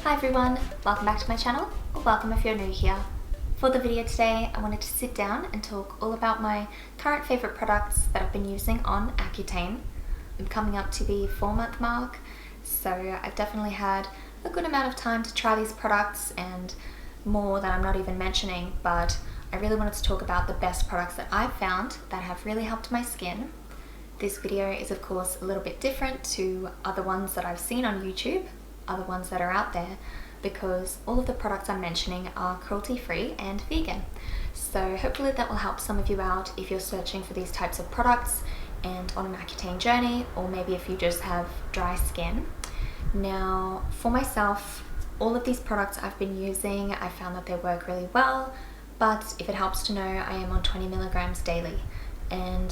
Hi everyone, welcome back to my channel, or welcome if you're new here. For the video today, I wanted to sit down and talk all about my current favourite products that I've been using on Accutane. I'm coming up to the 4-month mark, so I've definitely had a good amount of time to try these products and more that I'm not even mentioning, but I really wanted to talk about the best products that I've found that have really helped my skin. This video is of course a little bit different to other ones that I've seen on YouTube, other ones that are out there, because all of the products I'm mentioning are cruelty-free and vegan. So hopefully that will help some of you out if you're searching for these types of products and on an Accutane journey, or maybe if you just have dry skin. Now for myself, all of these products I've been using, I found that they work really well, but if it helps to know, I am on 20 milligrams daily, and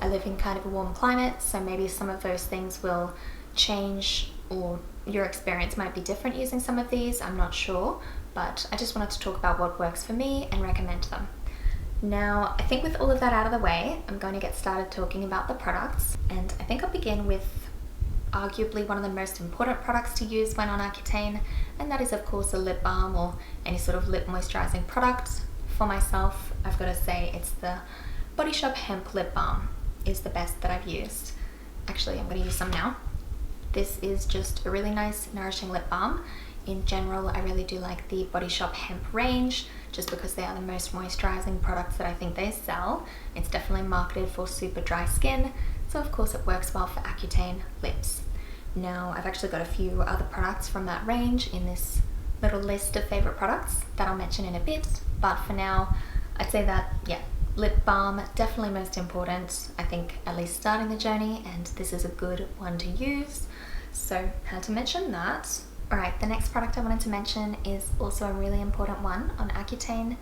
I live in kind of a warm climate, so maybe some of those things will change, or your experience might be different using some of these, I'm not sure, but I just wanted to talk about what works for me and recommend them. Now, I think with all of that out of the way, I'm going to get started talking about the products, and I think I'll begin with arguably one of the most important products to use when on Accutane, and that is of course a lip balm or any sort of lip moisturizing product. For myself, I've got to say it's the Body Shop Hemp Lip Balm is the best that I've used. Actually, I'm going to use some now. This is just a really nice, nourishing lip balm. In general, I really do like the Body Shop Hemp range, just because they are the most moisturizing products that I think they sell. It's definitely marketed for super dry skin, so of course it works well for Accutane lips. Now, I've actually got a few other products from that range in this little list of favorite products that I'll mention in a bit, but for now, I'd say that, yeah, lip balm, definitely most important, I think, at least starting the journey, and this is a good one to use, so had to mention that. Alright, the next product I wanted to mention is also a really important one on Accutane,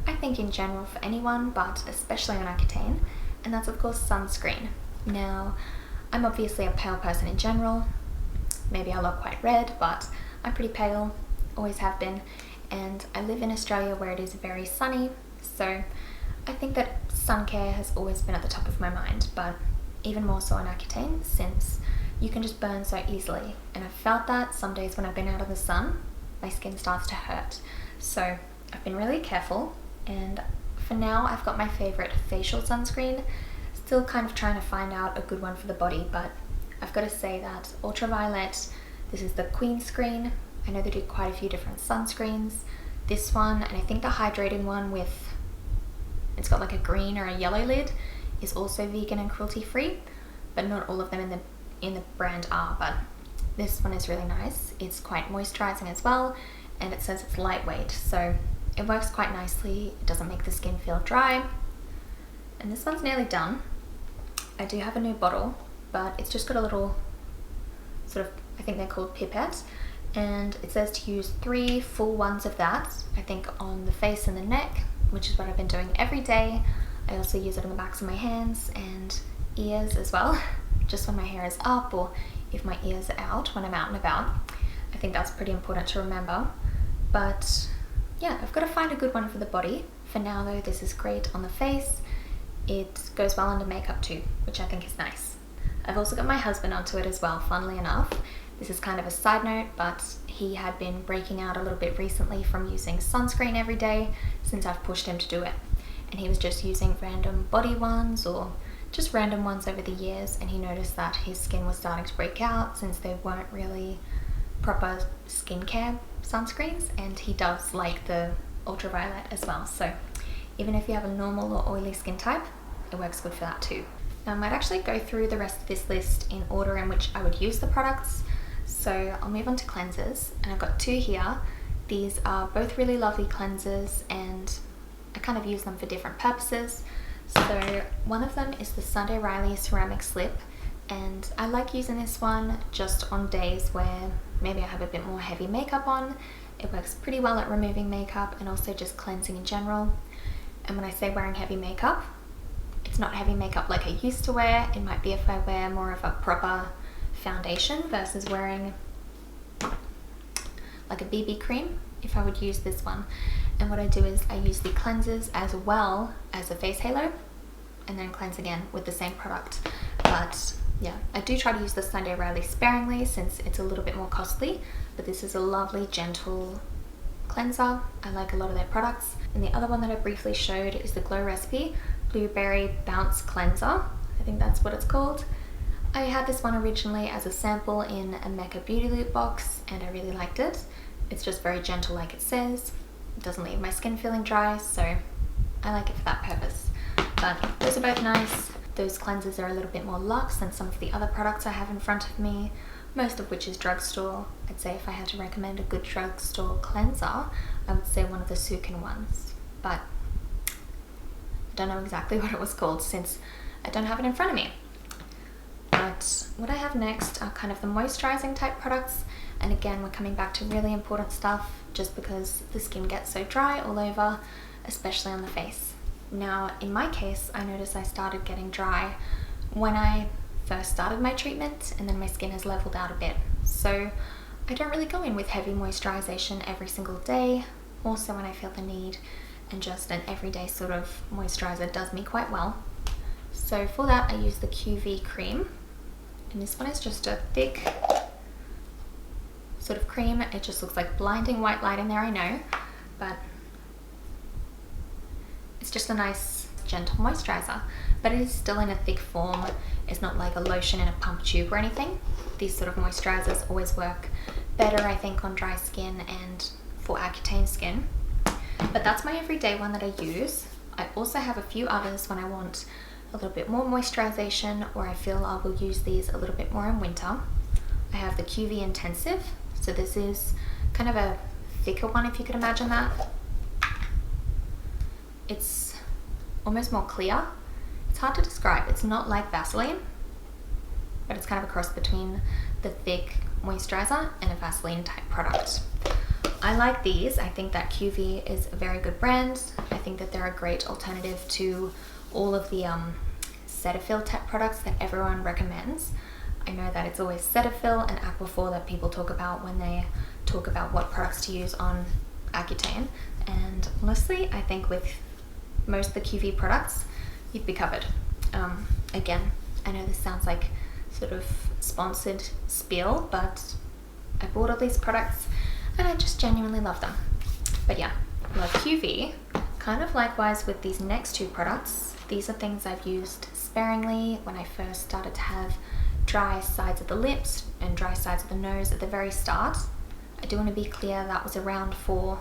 I think in general for anyone, but especially on Accutane, and that's of course sunscreen. Now, I'm obviously a pale person in general, maybe I look quite red, but I'm pretty pale, always have been, and I live in Australia where it is very sunny, so I think that sun care has always been at the top of my mind, but even more so on Accutane, since you can just burn so easily, and I've felt that some days when I've been out of the sun, my skin starts to hurt. So I've been really careful, and for now I've got my favorite facial sunscreen. Still kind of trying to find out a good one for the body, but I've got to say that ultraviolet, this is the Queen Screen. I know they do quite a few different sunscreens. This one, and I think the hydrating one with, it's got like a green or a yellow lid, is also vegan and cruelty-free, but not all of them in the brand are, but this one is really nice. It's quite moisturizing as well, and it says it's lightweight, so it works quite nicely. It doesn't make the skin feel dry. And this one's nearly done. I do have a new bottle, but it's just got a little sort of, I think they're called pipettes, and it says to use 3 full ones of that, I think on the face and the neck, which is what I've been doing every day. I also use it on the backs of my hands and ears as well, just when my hair is up or if my ears are out when I'm out and about. I think that's pretty important to remember. But yeah, I've got to find a good one for the body. For now though, this is great on the face. It goes well under makeup too, which I think is nice. I've also got my husband onto it as well, funnily enough. This is kind of a side note, but he had been breaking out a little bit recently from using sunscreen every day since I've pushed him to do it. And he was just using random body ones or just random ones over the years, and he noticed that his skin was starting to break out since they weren't really proper skincare sunscreens, and he does like the ultraviolet as well. So even if you have a normal or oily skin type, it works good for that too. Now I might actually go through the rest of this list in order in which I would use the products. So I'll move on to cleansers, and I've got 2 here. These are both really lovely cleansers, and I kind of use them for different purposes. So one of them is the Sunday Riley Ceramic Slip, and I like using this one just on days where maybe I have a bit more heavy makeup on. It works pretty well at removing makeup and also just cleansing in general. And when I say wearing heavy makeup, it's not heavy makeup like I used to wear. It might be if I wear more of a proper foundation versus wearing like a BB cream, if I would use this one. And what I do is I use the cleansers as well as a face halo, and then cleanse again with the same product. But yeah, I do try to use the Sunday Riley sparingly since it's a little bit more costly, but this is a lovely, gentle cleanser. I like a lot of their products. And the other one that I briefly showed is the Glow Recipe Blueberry Bounce Cleanser. I think that's what it's called. I had this one originally as a sample in a Mecca Beauty Loop box and I really liked it. It's just very gentle like it says. It doesn't leave my skin feeling dry, so I like it for that purpose. But those are both nice. Those cleansers are a little bit more luxe than some of the other products I have in front of me, most of which is drugstore. I'd say if I had to recommend a good drugstore cleanser, I would say one of the Sunscreen ones. But I don't know exactly what it was called since I don't have it in front of me. But what I have next are kind of the moisturizing type products, and again we're coming back to really important stuff just because the skin gets so dry all over, especially on the face. Now in my case, I noticed I started getting dry when I first started my treatment, and then my skin has leveled out a bit. So I don't really go in with heavy moisturization every single day, also when I feel the need, and just an everyday sort of moisturizer does me quite well. So for that I use the QV cream, and this one is just a thick sort of cream. It just looks like blinding white light in there, I know, but it's just a nice gentle moisturizer, but it is still in a thick form. It's not like a lotion in a pump tube or anything. These sort of moisturizers always work better, I think, on dry skin and for Accutane skin. But that's my everyday one that I use. I also have a few others when I want a little bit more moisturization, or I feel I will use these a little bit more in winter. I have the QV Intensive, so this is kind of a thicker one, if you could imagine that. It's almost more clear. It's hard to describe. It's not like Vaseline, but it's kind of a cross between the thick moisturizer and a Vaseline type product. I like these. I think that QV is a very good brand. I think that they're a great alternative to all of the Cetaphil type products that everyone recommends. I know that it's always Cetaphil and Aquaphor that people talk about when they talk about what products to use on Accutane, and honestly I think with most of the QV products you'd be covered. Again, I know this sounds like sort of sponsored spiel, but I bought all these products and I just genuinely love them. But yeah, love QV. Kind of likewise with these next two products. These are things I've used sparingly when I first started to have dry sides of the lips and dry sides of the nose at the very start. I do want to be clear that was around for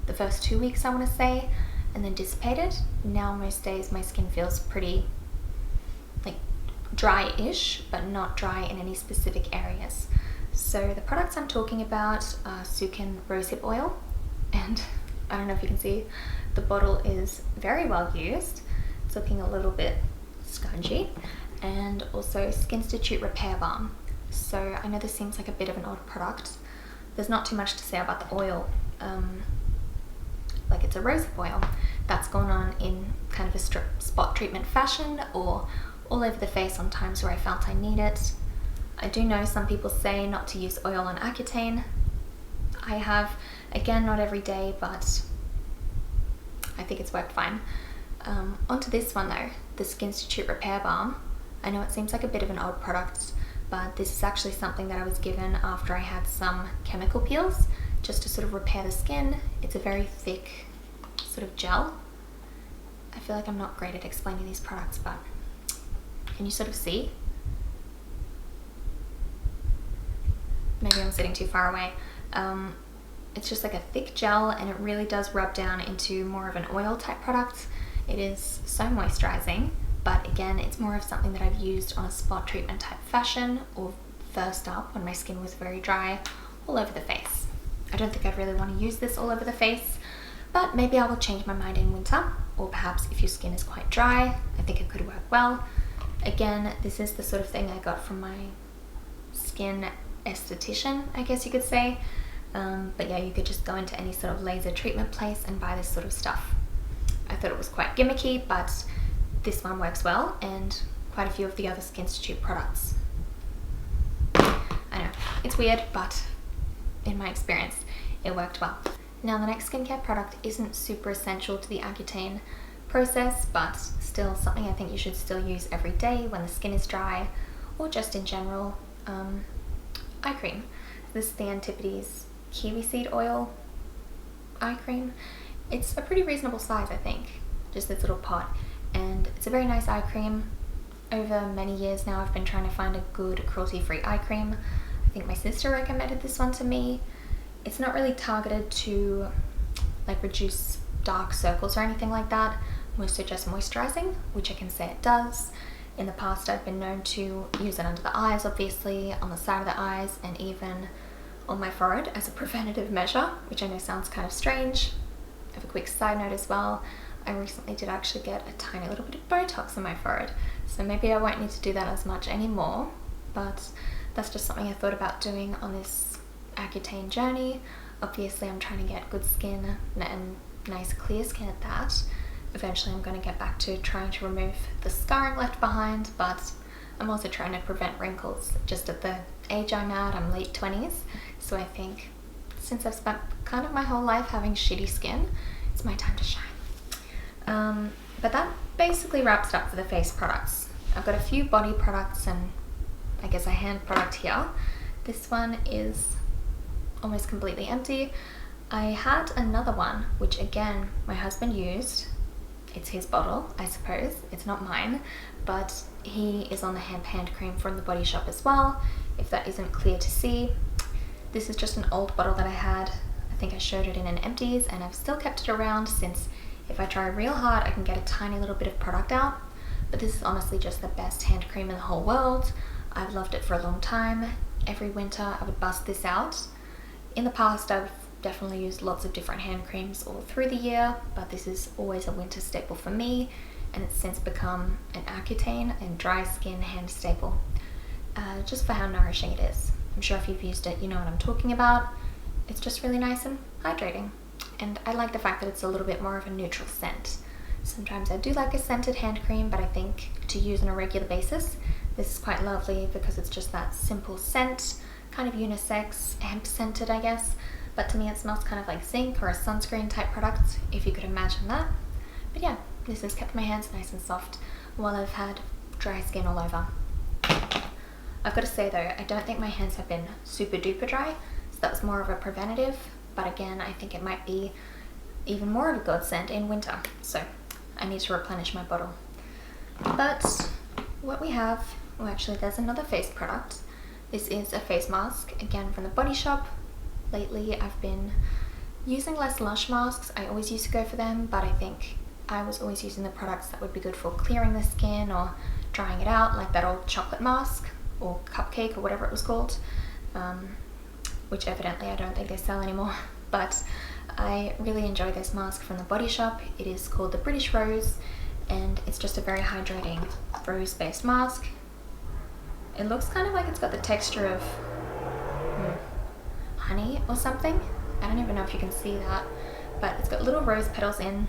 the first 2 weeks, I want to say, and then dissipated. Now most days my skin feels pretty like dry-ish, but not dry in any specific areas. So the products I'm talking about are Sunscreen Rosehip Oil, and I don't know if you can see, the bottle is very well used. It's looking a little bit scungy. And also Skin Institute Repair Balm. So I know this seems like a bit of an odd product. There's not too much to say about the oil. Like it's a rosehip oil that's gone on in kind of a spot treatment fashion or all over the face on times where I felt I need it. I do know some people say not to use oil on Accutane. I have, again, not every day, but I think it's worked fine. Onto this one though, the Skin Institute Repair Balm. I know it seems like a bit of an odd product, but this is actually something that I was given after I had some chemical peels, just to sort of repair the skin. It's a very thick sort of gel. I feel like I'm not great at explaining these products, but can you sort of see? Maybe I'm sitting too far away. It's just like a thick gel, and it really does rub down into more of an oil type product. It is so moisturizing, but again, it's more of something that I've used on a spot treatment type fashion, or first up when my skin was very dry, all over the face. I don't think I'd really want to use this all over the face, but maybe I will change my mind in winter, or perhaps if your skin is quite dry, I think it could work well. Again, this is the sort of thing I got from my skin esthetician, I guess you could say. But yeah, you could just go into any sort of laser treatment place and buy this sort of stuff. I thought it was quite gimmicky, but this one works well, and quite a few of the other Skin Institute products. I know, it's weird, but in my experience, it worked well. Now the next skincare product isn't super essential to the Accutane process, but still something I think you should still use every day when the skin is dry, or just in general eye cream. This is the Antipodes kiwi seed oil eye cream. It's a pretty reasonable size, I think, just this little pot, and it's a very nice eye cream. Over many years now I've been trying to find a good cruelty-free eye cream. I think my sister recommended this one to me. It's not really targeted to like reduce dark circles or anything like that, more so just moisturizing, which I can say it does. In the past I've been known to use it under the eyes, obviously, on the side of the eyes, and even on my forehead as a preventative measure, which I know sounds kind of strange. I have a quick side note as well. I recently did actually get a tiny little bit of Botox in my forehead, so maybe I won't need to do that as much anymore, but that's just something I thought about doing on this Accutane journey. Obviously I'm trying to get good skin and nice clear skin at that. Eventually I'm going to get back to trying to remove the scarring left behind, but I'm also trying to prevent wrinkles. Just at the age I'm at, I'm late 20s, so I think since I've spent kind of my whole life having shitty skin, it's my time to shine. But that basically wraps it up for the face products. I've got a few body products and I guess a hand product here. This one is almost completely empty. I had another one, which again, my husband used. It's his bottle, I suppose. It's not mine, but he is on the hand cream from the Body Shop as well, if that isn't clear to see. This is just an old bottle that I had. I think I showed it in an empties, and I've still kept it around since if I try real hard, I can get a tiny little bit of product out. But this is honestly just the best hand cream in the whole world. I've loved it for a long time. Every winter I would bust this out. In the past I've definitely used lots of different hand creams all through the year, but this is always a winter staple for me, and it's since become an Accutane and dry skin hand staple, just for how nourishing it is. I'm sure if you've used it, you know what I'm talking about. It's just really nice and hydrating, and I like the fact that it's a little bit more of a neutral scent. Sometimes I do like a scented hand cream, but I think to use on a regular basis, this is quite lovely because it's just that simple scent, kind of unisex, hemp scented, I guess. But to me it smells kind of like zinc or a sunscreen type product, if you could imagine that. But yeah, this has kept my hands nice and soft while I've had dry skin all over. I've got to say though, I don't think my hands have been super duper dry, so that was more of a preventative, but again, I think it might be even more of a godsend in winter, so I need to replenish my bottle. But what we have, well actually there's another face product. This is a face mask, again from the Body Shop. Lately I've been using less Lush masks. I always used to go for them, but I think I was always using the products that would be good for clearing the skin or drying it out, like that old chocolate mask or cupcake or whatever it was called, which evidently I don't think they sell anymore. But I really enjoy this mask from the Body Shop. It is called the British Rose, and it's just a very hydrating rose-based mask. It looks kind of like it's got the texture of honey or something. I don't even know if you can see that, but it's got little rose petals in.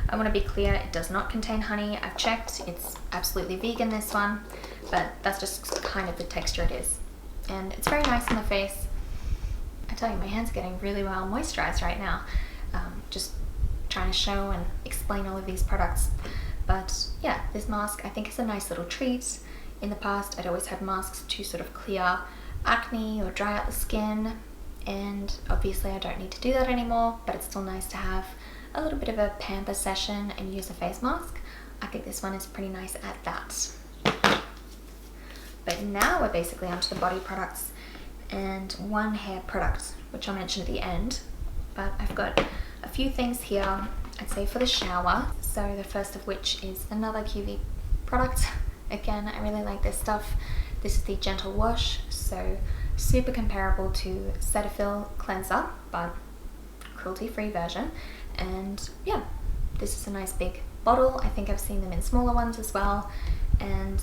I want to be clear, it does not contain honey. I've checked, it's absolutely vegan, this one, but that's just kind of the texture it is. And it's very nice in the face. I tell you, my hands are getting really well moisturized right now. Just trying to show and explain all of these products. But yeah, this mask I think is a nice little treat. In the past, I'd always had masks to sort of clear acne or dry out the skin, and obviously I don't need to do that anymore, but it's still nice to have a little bit of a pamper session and use a face mask. I think this one is pretty nice at that. But now we're basically onto the body products and one hair product, which I'll mention at the end. But I've got a few things here, I'd say for the shower. So the first of which is another QV product. Again, I really like this stuff. This is the Gentle Wash, so super comparable to Cetaphil Cleanser, but cruelty-free version. And yeah, this is a nice big bottle. I think I've seen them in smaller ones as well. And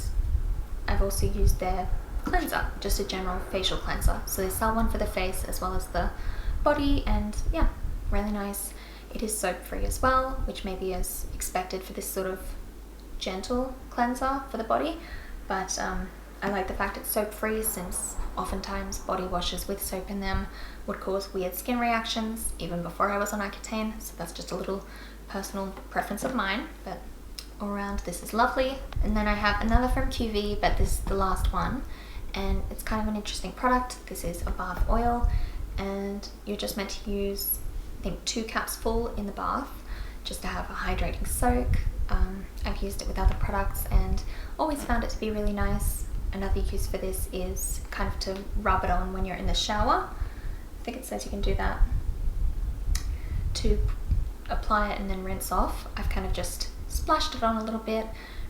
I've also used their cleanser, just a general facial cleanser. So they sell one for the face as well as the body, and yeah, really nice. It is soap-free as well, which may be as expected for this sort of gentle cleanser for the body, but I like the fact it's soap-free, since oftentimes body washes with soap in them would cause weird skin reactions even before I was on Accutane, so that's just a little personal preference of mine. But all around this is lovely. And then I have another from QV, but this is the last one, and it's kind of an interesting product. This is a bath oil, and you're just meant to use, I think, 2 caps full in the bath just to have a hydrating soak. I've used it with other products and always found it to be really nice. Another use for this is kind of to rub it on when you're in the shower. I think it says you can do that to apply it and then rinse off. I've kind of just splashed it on a little bit,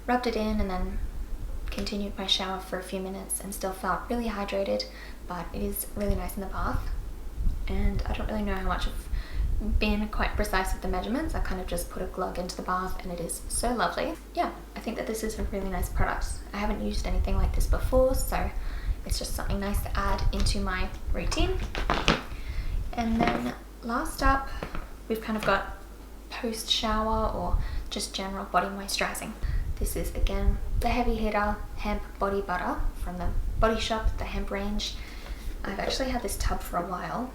rubbed it in, and then continued my shower for a few minutes and still felt really hydrated, but it is really nice in the bath. And I don't really know how much I've been quite precise with the measurements. I kind of just put a glug into the bath and it is so lovely. Yeah, I think that this is a really nice product. I haven't used anything like this before, so it's just something nice to add into my routine. And then last up, we've kind of got post shower or just general body moisturizing. This is again the heavy hitter hemp body butter from the Body Shop, the hemp range. I've actually had this tub for a while.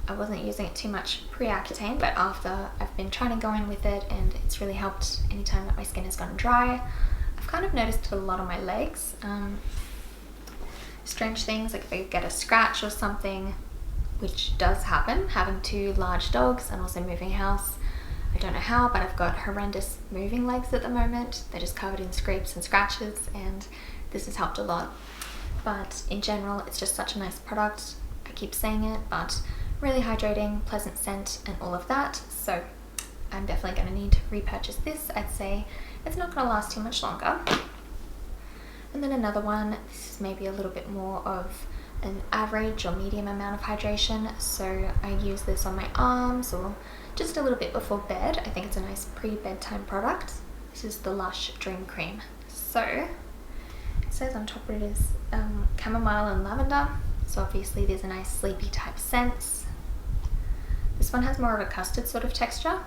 I wasn't using it too much pre-Accutane, but after I've been trying to go in with it, and it's really helped anytime that my skin has gone dry. I've kind of noticed it a lot on my legs. Strange things, like if I get a scratch or something, which does happen, having 2 large dogs and also moving house. I don't know how, but I've got horrendous moving legs at the moment. They're just covered in scrapes and scratches, and this has helped a lot. But in general, it's just such a nice product. I keep saying it, but really hydrating, pleasant scent, and all of that. So I'm definitely going to need to repurchase this. I'd say it's not going to last too much longer. And then another one, this is maybe a little bit more of an average or medium amount of hydration. So I use this on my arms or just a little bit before bed. I think it's a nice pre-bedtime product. This is the Lush Dream Cream. So it says on top it is chamomile and lavender. So obviously there's a nice sleepy type scent. This one has more of a custard sort of texture.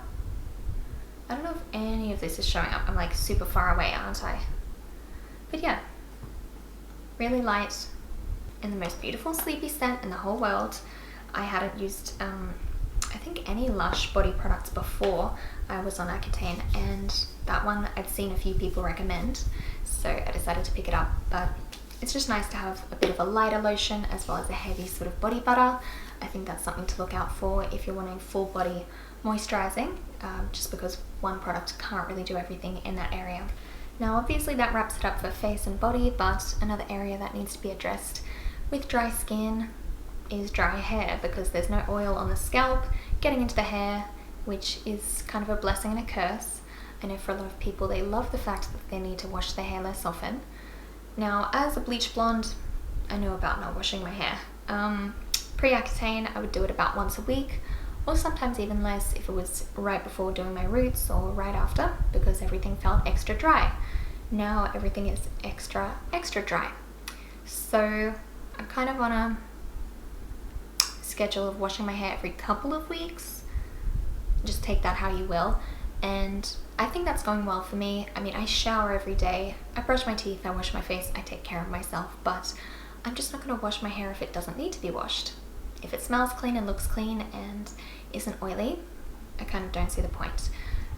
I don't know if any of this is showing up. I'm like super far away, aren't I? But yeah, really light and the most beautiful sleepy scent in the whole world. I hadn't used I think any Lush body products before I was on Accutane, and that one I'd seen a few people recommend, so I decided to pick it up. But it's just nice to have a bit of a lighter lotion as well as a heavy sort of body butter. I think that's something to look out for if you're wanting full body moisturizing, just because one product can't really do everything in that area. Now obviously that wraps it up for face and body, but another area that needs to be addressed with dry skin is dry hair, because there's no oil on the scalp getting into the hair, which is kind of a blessing and a curse. I know for a lot of people, they love the fact that they need to wash their hair less often. Now, as a bleach blonde, I know about not washing my hair. Pre-Accutane, I would do it about once a week, or sometimes even less if it was right before doing my roots or right after, because everything felt extra dry. Now everything is extra dry. So I'm kind of on a schedule of washing my hair every couple of weeks. Just take that how you will. And I think that's going well for me. I mean, I shower every day, I brush my teeth, I wash my face, I take care of myself, but I'm just not going to wash my hair if it doesn't need to be washed. If it smells clean and looks clean and isn't oily, I kind of don't see the point.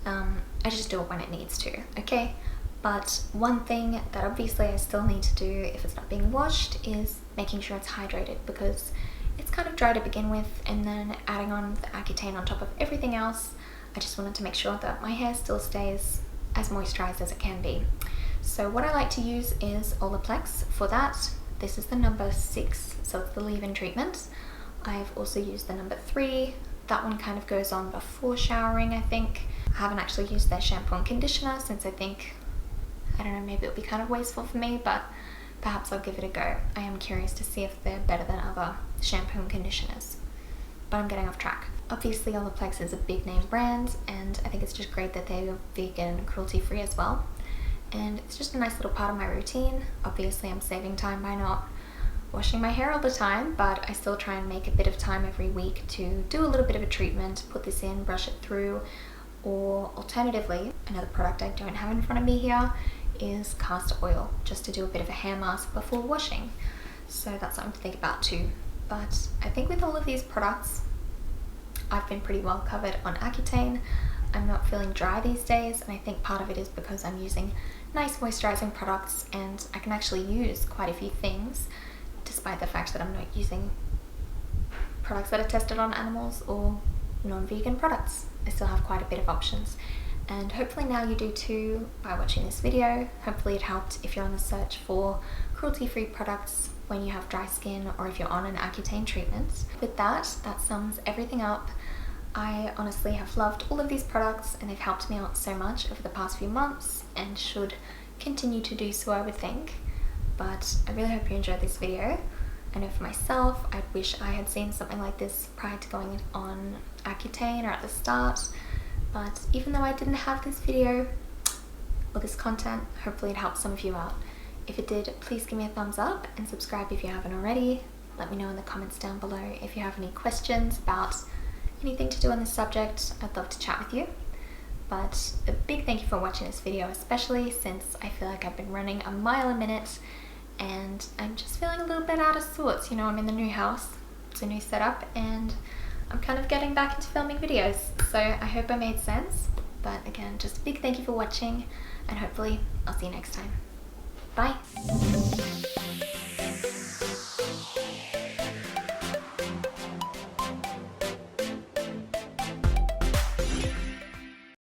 I just do it when it needs to, okay? But one thing that obviously I still need to do if it's not being washed is making sure it's hydrated, because it's kind of dry to begin with, and then adding on the Accutane on top of everything else, I just wanted to make sure that my hair still stays as moisturized as it can be. So what I like to use is Olaplex for that. This is the number 6, so it's the leave-in treatment. I've also used the number 3. That one kind of goes on before showering, I think. I haven't actually used their shampoo and conditioner since I think, I don't know, maybe it'll be kind of wasteful for me, but perhaps I'll give it a go. I am curious to see if they're better than other shampoo and conditioners. But I'm getting off track. Obviously Olaplex is a big name brand, and I think it's just great that they're vegan and cruelty-free as well. And it's just a nice little part of my routine. Obviously I'm saving time by not washing my hair all the time, but I still try and make a bit of time every week to do a little bit of a treatment, put this in, brush it through, or alternatively, another product I don't have in front of me here is Castor Oil, just to do a bit of a hair mask before washing. So that's something to think about too. But I think with all of these products, I've been pretty well covered on Accutane. I'm not feeling dry these days, and I think part of it is because I'm using nice moisturizing products and I can actually use quite a few things despite the fact that I'm not using products that are tested on animals or non-vegan products. I still have quite a bit of options, and hopefully now you do too by watching this video. Hopefully it helped if you're on the search for cruelty-free products when you have dry skin or if you're on an Accutane treatment. With that sums everything up. I honestly have loved all of these products and they've helped me out so much over the past few months and should continue to do so, I would think. But I really hope you enjoyed this video. I know for myself, I wish I had seen something like this prior to going on Accutane or at the start, but even though I didn't have this video or this content, hopefully it helped some of you out. If it did, please give me a thumbs up and subscribe if you haven't already. Let me know in the comments down below if you have any questions about anything to do on this subject. I'd love to chat with you. But a big thank you for watching this video, especially since I feel like I've been running a mile a minute and I'm just feeling a little bit out of sorts. You know, I'm in the new house, it's a new setup, and I'm kind of getting back into filming videos. So I hope I made sense. But again, just a big thank you for watching, and hopefully I'll see you next time. Bye!